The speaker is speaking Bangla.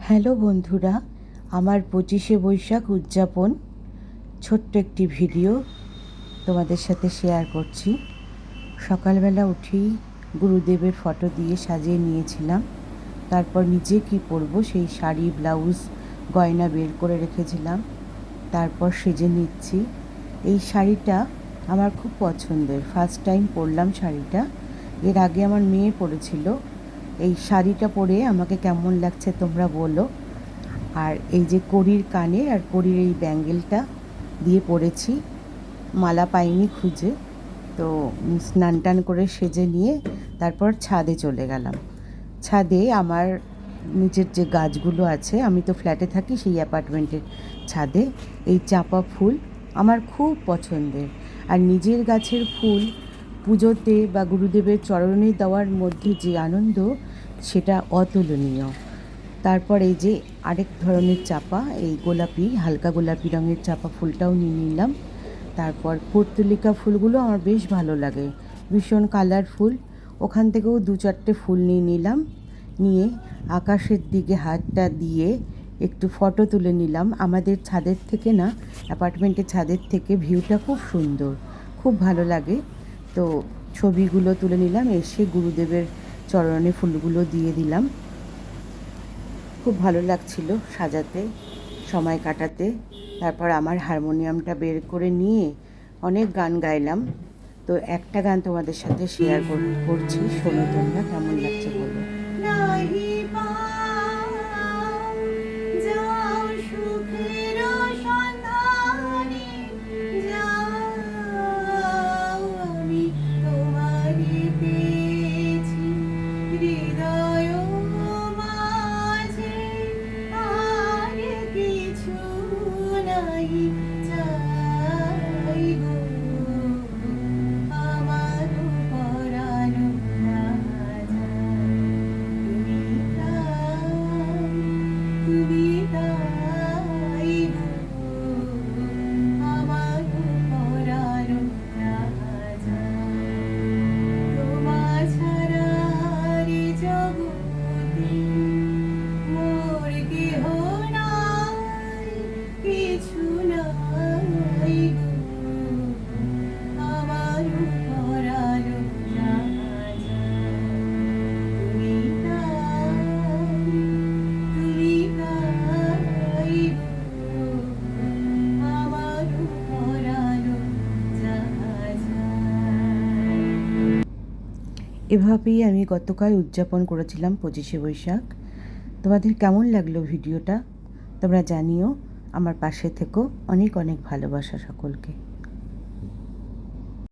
হ্যালো বন্ধুরা, আমার 25শে বৈশাখ উদযাপন ছোট্ট একটি ভিডিও তোমাদের সাথে শেয়ার করছি। সকালবেলা উঠেই গুরুদেবের ফটো দিয়ে সাজিয়ে নিয়েছিলাম। তারপর নিজে কি পরবো সেই শাড়ি, ব্লাউজ, গয়না বের করে রেখেছিলাম। তারপর সেজে নিচ্ছি। এই শাড়িটা আমার খুব পছন্দের, ফার্স্ট টাইম পরলাম শাড়িটা। এর আগে আমার মেয়ে পরেছিল। এই শাড়িটা পরে আমাকে কেমন লাগছে তোমরা বলো। আর এই যে কড়ির কানের আর কড়ির এই ব্যাঙ্গেলটা দিয়ে পরেছি, মালা পাইনি খুঁজে। তো স্নান টান করে সেজে নিয়ে তারপর ছাদে চলে গেলাম। ছাদে আমার নিচের যে গাছগুলো আছে, আমি তো ফ্ল্যাটে থাকি, সেই অ্যাপার্টমেন্টের ছাদে এই চাঁপা ফুল আমার খুব পছন্দের। আর নিজের গাছের ফুল পুজোতে বা গুরুদেবের চরণে দেওয়ার মধ্যে যে আনন্দ, সেটা অতুলনীয়। তারপর এই যে আরেক ধরনের চাঁপা, এই গোলাপি, হালকা গোলাপি রঙের চাঁপা ফুলটাও নিয়ে নিলাম। তারপর পর্তুলিকা ফুলগুলো আমার বেশ ভালো লাগে, ভীষণ কালারফুল। ওখান থেকেও 2-4টে ফুল নিয়ে নিলাম। নিয়ে আকাশের দিকে হাতটা দিয়ে একটু ফটো তুলে নিলাম। আমাদের ছাদের থেকে না, অ্যাপার্টমেন্টের ছাদের থেকে ভিউটা খুব সুন্দর, খুব ভালো লাগে। তো ছবিগুলো তুলে নিলাম, এসে গুরুদেবের চরণে ফুলগুলো দিয়ে দিলাম। খুব ভালো লাগছিল সাজাতে, সময় কাটাতে। তারপর আমার হারমোনিয়ামটা বের করে নিয়ে অনেক গান গাইলাম। তো একটা গান তোমাদের সাথে শেয়ার করছি, শোনো তোমরা, কেমন লাগছে বলো। এভাবেই আমি গতকাল উদযাপন করেছিলাম 25শে বৈশাখ। তোমাদের কেমন লাগলো ভিডিওটা তোমরা জানিও। আমার পাশে থেকো। অনেক অনেক ভালোবাসা সকলকে।